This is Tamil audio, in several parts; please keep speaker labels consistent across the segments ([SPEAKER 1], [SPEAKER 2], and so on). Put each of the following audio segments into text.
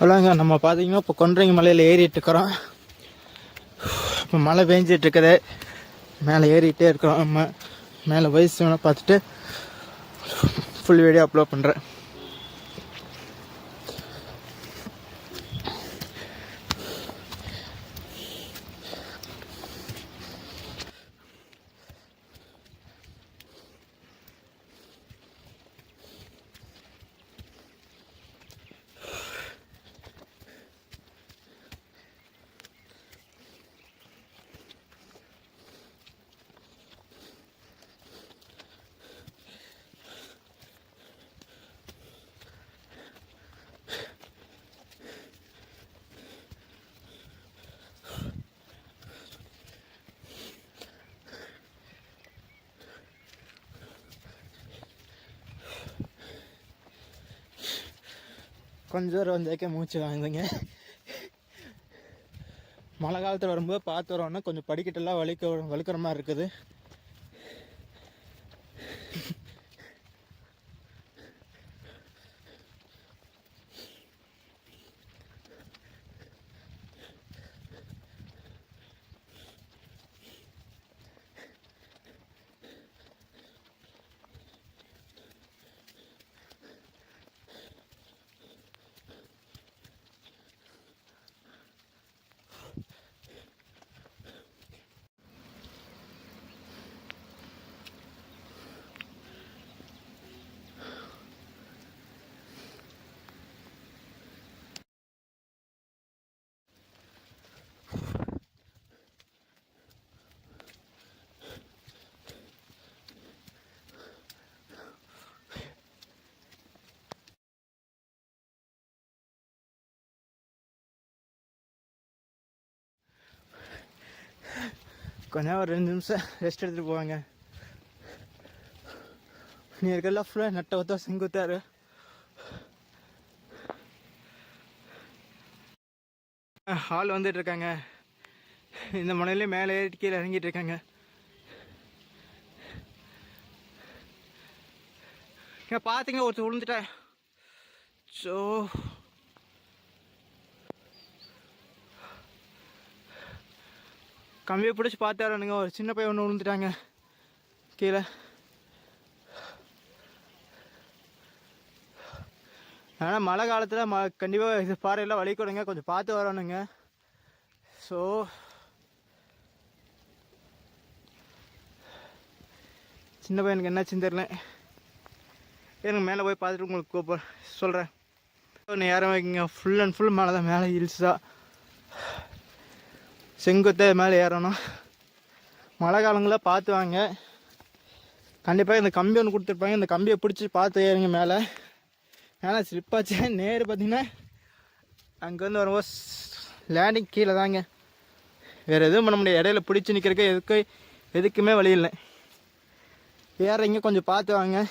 [SPEAKER 1] அவ்வளோங்க. நம்ம பார்த்தீங்கன்னா இப்போ கொன்றைங்க மலையில் ஏறிட்டு இருக்கிறோம். இப்போ மழை பெஞ்சிட்டு இருக்குது, மேலே ஏறிட்டே இருக்கிறோம். நம்ம மேலே வயசு பார்த்துட்டு ஃபுல் வீடியோ அப்லோட் பண்ணுறேன். கொஞ்சம் தூரம் வந்தேக்க மூச்சு வாங்குதுங்க. மழை காலத்தில் வரும்போது பார்த்து வரோன்னா கொஞ்சம் படிக்கட்டெல்லாம் வழுக்கிற மாதிரி இருக்குது. கொஞ்சம் ஒரு 2 நிமிஷம் ரெஸ்ட் எடுத்துகிட்டு போவாங்க. நீ இருக்கலாம் ஃபுல்லாக நட்டை ஒத்தா செங்குத்தாரு. ஆள் வந்துட்டு இருக்காங்க. இந்த மலையிலே மேலே ஏறி கீழே இறங்கிட்டு இருக்காங்க. பார்த்தீங்க ஒருத்தர் விழுந்துட்டேன். ஸோ கம்பியை பிடிச்சி பார்த்தாருனுங்க, ஒரு சின்ன பையன் ஒன்று விழுந்துட்டாங்க கீழே. ஆனால் மழை காலத்தில் கண்டிப்பாக இது பாறையெல்லாம் வழி கொடுங்க, கொஞ்சம் பார்த்து வரணுங்க. ஸோ சின்ன பையனுக்கு என்னாச்சுன்னு தெரியல. எனக்கு மேலே போய் பார்த்துட்டு உங்களுக்கு சொல்கிறேன். ஒன்று ஏற வைக்கிங்க. ஃபுல் அண்ட் ஃபுல் மேலே தான், மேலே ஹில்ஸாக செங்குத்தை மேலே ஏறணும். மழை காலங்களில் பார்த்து வாங்க. கண்டிப்பாக இந்த கம்பி ஒன்று கொடுத்துருப்பாங்க, இந்த கம்பியை பிடிச்சி பார்த்து ஏறுங்க மேலே. ஏன்னா ஸ்லிப்பாச்சு. நேரு பார்த்தீங்கன்னா அங்கேருந்து வரும்போது லேண்டிங் கீழே தாங்க, வேறு எதுவும் பண்ண முடியாது. இடையில பிடிச்சி நிற்கிறதுக்கு எதுக்குமே வழி இல்லை. ஏறீங்க, கொஞ்சம் பார்த்து வாங்க.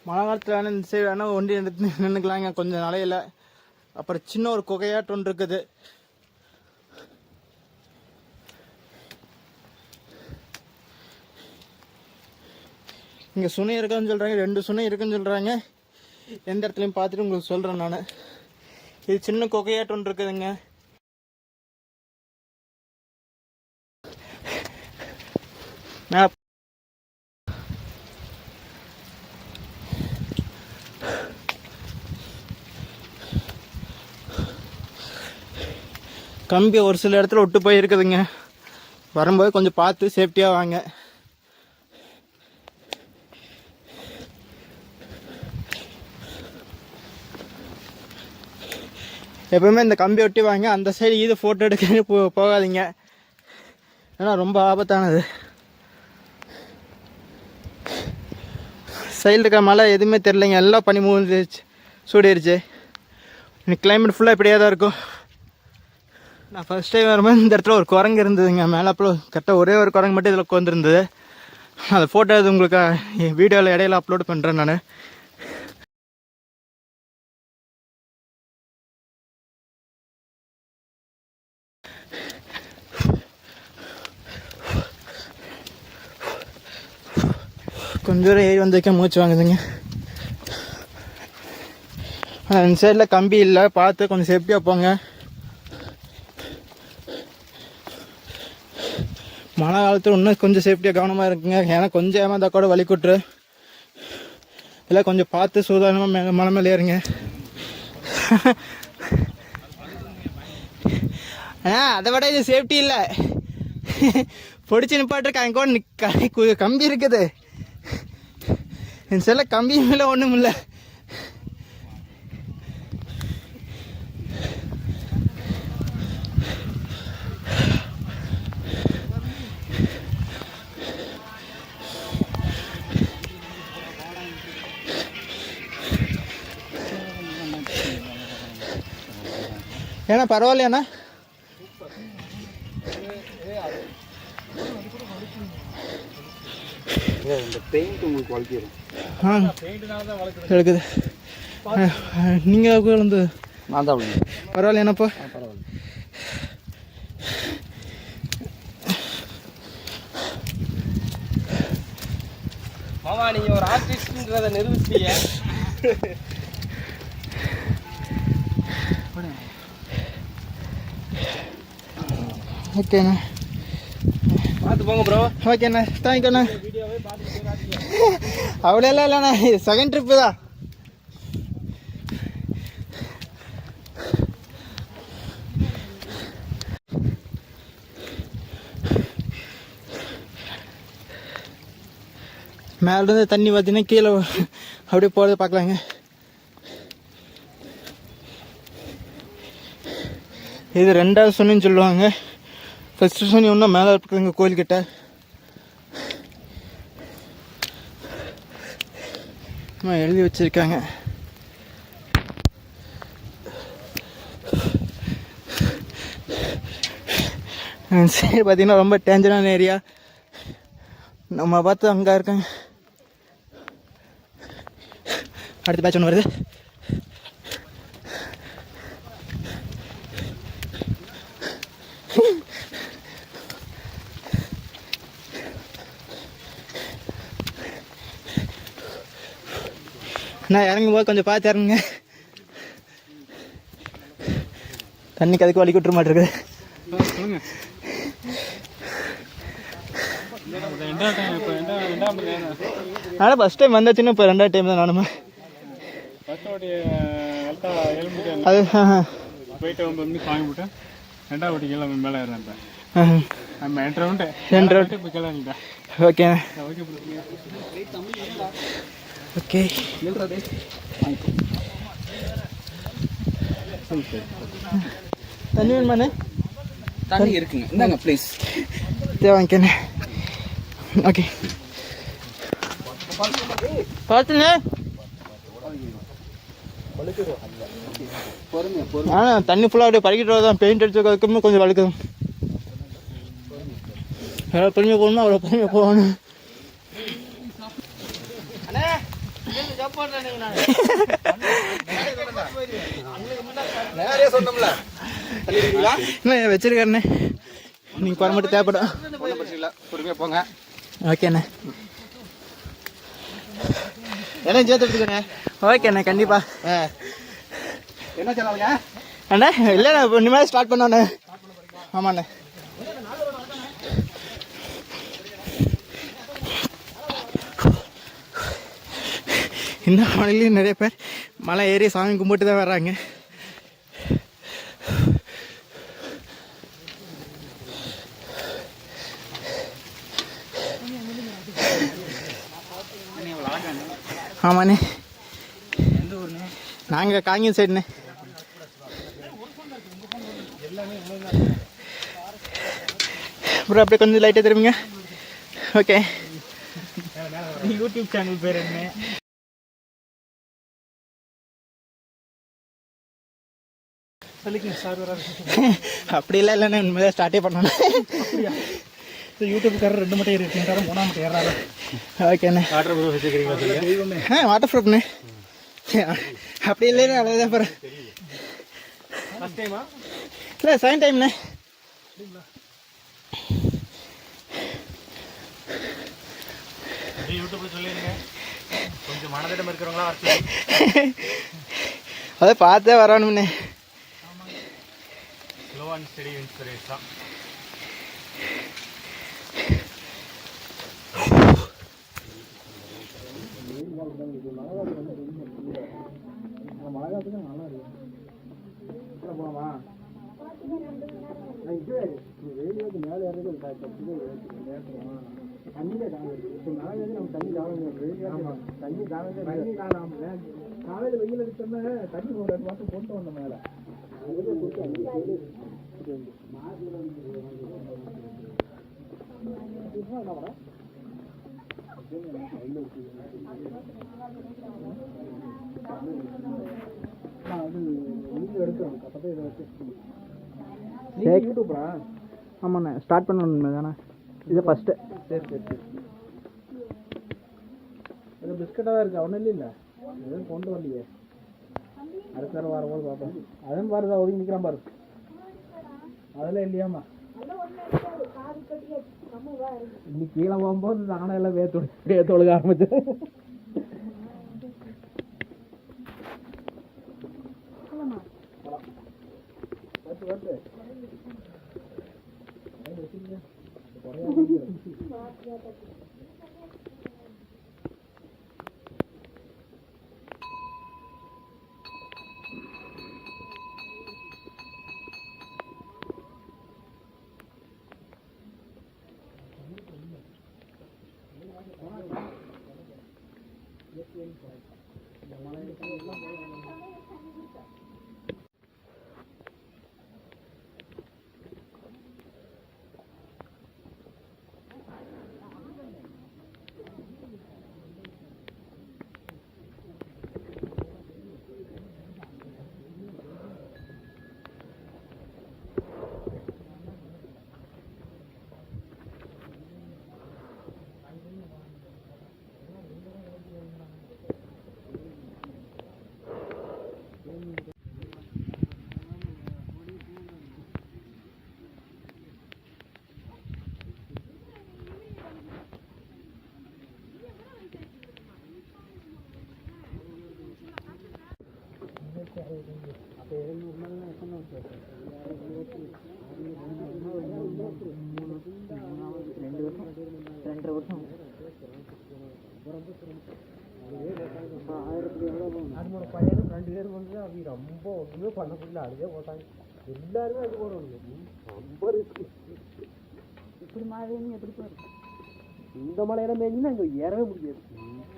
[SPEAKER 1] மழை காலத்தில் வேணால் இந்த சைடு வேணால் ஒண்டி நின்றுக்கலாங்க கொஞ்சம் நாளையில். அப்புறம் சின்ன ஒரு குகையாட்டு ஒன்று இருக்குது. இங்கே சுனை இருக்கான்னு சொல்கிறாங்க, 2 சுனை இருக்குன்னு சொல்கிறாங்க. எந்த இடத்துலையும் பார்த்துட்டு உங்களுக்கு சொல்கிறேன் நான். இது சின்ன குகையாட்டு ஒன்று இருக்குதுங்க. கம்பி ஒரு சில இடத்துல விட்டு போய் இருக்குதுங்க. வரும்போது கொஞ்சம் பார்த்து சேஃப்டியாக வாங்க. எப்பவுமே இந்த கம்பி ஒட்டி வாங்க. அந்த சைடு இது ஃபோட்டோ எடுக்க போகாதீங்க, ஏன்னா ரொம்ப ஆபத்தானது. சைடில் இருக்க மழை எதுவுமே தெரிலைங்க, எல்லாம் பனி மூழ்கிடுச்சு, சூடிடுச்சு. இன்னைக்கு கிளைமேட் ஃபுல்லாக இப்படியே தான் இருக்கும். நான் ஃபர்ஸ்ட் டைம் வரும்போது இந்த இடத்துல ஒரு குரங்கு இருந்ததுங்க மேலே. அப்புறம் கரெக்டாக ஒரே ஒரு குரங்கு மட்டும் இதில் உட்காந்துருந்தது. அந்த ஃபோட்டோ இது உங்களுக்கு வீடியோவில் இடையில அப்லோட் பண்ணுறேன் நான். கொஞ்சம் தூரம் ஏறி வந்திருக்கேன், மூச்சு வாங்குதுங்க. இந்த சைடில் கம்பி இல்லை, பார்த்து கொஞ்சம் சேஃப்டியாக போங்க. மழை காலத்தில் இன்னும் கொஞ்சம் சேஃப்டியாக கவனமாக இருக்குங்க. ஏன்னா கொஞ்சம் ஏமாந்தா கூட வலி கூட்டுரு. இல்லை கொஞ்சம் பார்த்து சூதானமாக மலை மேலே ஏறுங்க. அதை விட இது சேஃப்டி இல்லை. பொடிச்சு நிப்பாட்டிருக்காங்க கூட கம்பி இருக்குது. என் செல்ல கம்பி மேலே ஒன்றும் இல்லை. ஏன்னா பரவாயில்லையாண்ணா? இருக்குது. நீங்கள் வந்து பரவாயில்லையாண்ணாப்பா?
[SPEAKER 2] மாமா நீங்க ஒரு ஆர்டிஸ்ட்ன்றதை நிரூபிச்சீங்க.
[SPEAKER 1] ஓகேண்ணா,
[SPEAKER 2] பார்த்து போங்க ப்ரோ.
[SPEAKER 1] ஓகேண்ணா, தேங்க்யூண்ணா. அவ்வளோலாம் இல்லைண்ணா, செகண்ட் ட்ரிப்பு தான். மேலேருந்து தண்ணி பார்த்தீங்கன்னா கீழே அப்படியே போகிறத பார்க்கலாங்க. இது 2வது சுனின்னு சொல்லுவாங்க. ஃபஸ்ட்டு சுனி இன்னும் மேலே இருக்குதுங்க கோயில்கிட்ட. எழுதி வச்சுருக்காங்க. சரி, பார்த்தீங்கன்னா ரொம்ப டேஞ்சரான ஏரியா. நம்ம பார்த்து அங்கே இருக்காங்க. அடுத்த பேட்ச் ஒன்று வருது. நான் இறங்கும் போது கொஞ்சம் பார்த்து இறங்குங்க. தண்ணிக்கு அதுக்கு வலி விட்டுற மாட்டிருக்கு. ஆனால் ஃபஸ்ட் டைம் வந்தாச்சுன்னா இப்போ 2வது டைம் தான் நானுமா. அது
[SPEAKER 2] போயிட்டு வந்து சாமி போட்டு 2வது வாட்டி கீழே மேலே ஏறேன். நம்ம என்ட்ரவுண்ட் இப்போ கீழே நிற்பேன்.
[SPEAKER 1] Okay okay. தண்ணி வேணுமாண்ணே?
[SPEAKER 2] தண்ணி இருக்குங்க, இந்தாங்க ப்ளீஸ்.
[SPEAKER 1] வாங்கிக்கண்ணே. ஓகே பார்த்துண்ணே. தண்ணி ஃபுல்லாக அப்படியே பறிக்கிட்டு வரதான். பெயிண்ட் அடிச்சதுக்கு கொஞ்சம் வழுக்குதும். எவ்வளோ பொறுமையாக போகணுமோ அவ்வளோ பொறுமையாக போகணும். வச்சிருக்கேண்ணே, நீங்கள் குறை மட்டும் தேவைப்படும்.
[SPEAKER 2] பொறுமையாக போங்க.
[SPEAKER 1] ஓகேண்ணே, என்ன சேர்த்து எடுத்துக்கண்ணே. ஓகேண்ணே, கண்டிப்பாக.
[SPEAKER 2] என்ன சொல்லாங்க
[SPEAKER 1] அண்ணா? இல்லைண்ணா, இப்போ இனிமேல் ஸ்டார்ட் பண்ணோண்ணே. ஆமாண்ணே. இந்த மலையிலையும் நிறைய பேர் மலை ஏறி சாமி கும்பிட்டு தான் வர்றாங்க. ஆமாண்ணே. நாங்கள் காங்கேயம் சைடுண்ணே. அப்புறம் அப்படியே கொஞ்சம் லைட்டாக திரும்பிங்க. ஓகே. யூடியூப் சேனல் பேர் என்ன? அப்படிலாம் இல்லைண்ணே, உண்மையாக ஸ்டார்ட்டே பண்ணணும். யூடியூப்காரர் 2 மட்டும் ஏறிட்டாரு, 3 மட்டும் ஏறாரு. ஓகேண்ணே. வாட்டர் ப்ரூஃப் வச்சுக்கிறீங்களா? வாட்டர் ப்ரூஃப்ண்ணே. அப்படி இல்லைண்ணே, அவ்வளோதான். பாரு இல்லை, செகண்ட் டைம்ண்ணே.
[SPEAKER 2] யூடியூப்ல சொல்லிடுங்க, கொஞ்சம் மனதிடம் இருக்கிறவங்களா
[SPEAKER 1] அதை பார்த்தே வரணும்னே.
[SPEAKER 2] ஸ்லோ அண்ட் ஸ்டெடி இன்ஸ்பிரேஷன் தான்.
[SPEAKER 1] காலையில் வெயில் அடிச்சோன்னா தண்ணி ஒரு 2 மாதம் கொண்டு வந்த மேலே அது வீடியோ எடுக்கிறோம். அப்போ இதை வச்சு யூடியூப்ரா? ஆமாண்ணே, ஸ்டார்ட் பண்ணணும் தானே இது ஃபஸ்ட்டு. சரி சரி சரி. இது பிஸ்கட்டாக தான் இருக்குது, ஒன்றும் இல்லை. எதுவும் கொண்டு வரலையே. அடுத்த தடவை வரும்போது பார்ப்போம். அதுவும் பாருதா ஒதுங்கி நிற்கிறான் பாரு. அதெல்லாம் இல்லையாம்மா. இன்னைக்கு கீழே போகும்போது நானும் எல்லாம் வேத்தொழுக ஆரம்பிச்சு. ரொம்ப ஒன்றுமே பண்ண முடியல. அதுவே போட்டாங்க எல்லாருமே. அது போடணும் ரொம்ப ரிஸ்க். இப்படி மழை எப்படி போகிறது? இந்த மழையில மேய்ஞ்சுன்னா இங்கே ஏறவே முடியாது.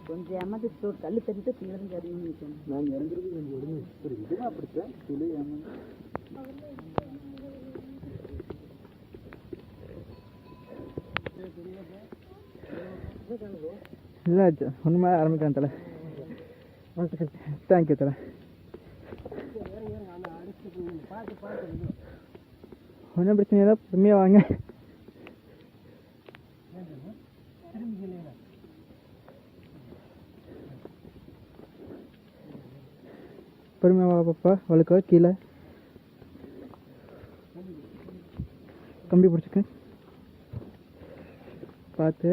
[SPEAKER 1] கொஞ்சம் ஏமாந்து ஒரு கல் தட்டிட்டு பிள்ளைங்க அறிவு நிற்கணும். நான் இறங்குறது கொஞ்சம் உடனே புரியுது. அப்படித்தான் சொல்லி ஏமாந்து இல்லை ஒன்றுமே ஆரம்பிக்கிறேன் தலை. தேங்க்யூ தலை. ஒன்றும் பிரச்சனை இல்லை, பொறுமையாக வாங்க. பொறுமையாக வா பாப்பா. வழுக்க கீழே கம்பி பிடிச்சிக்க பார்த்து.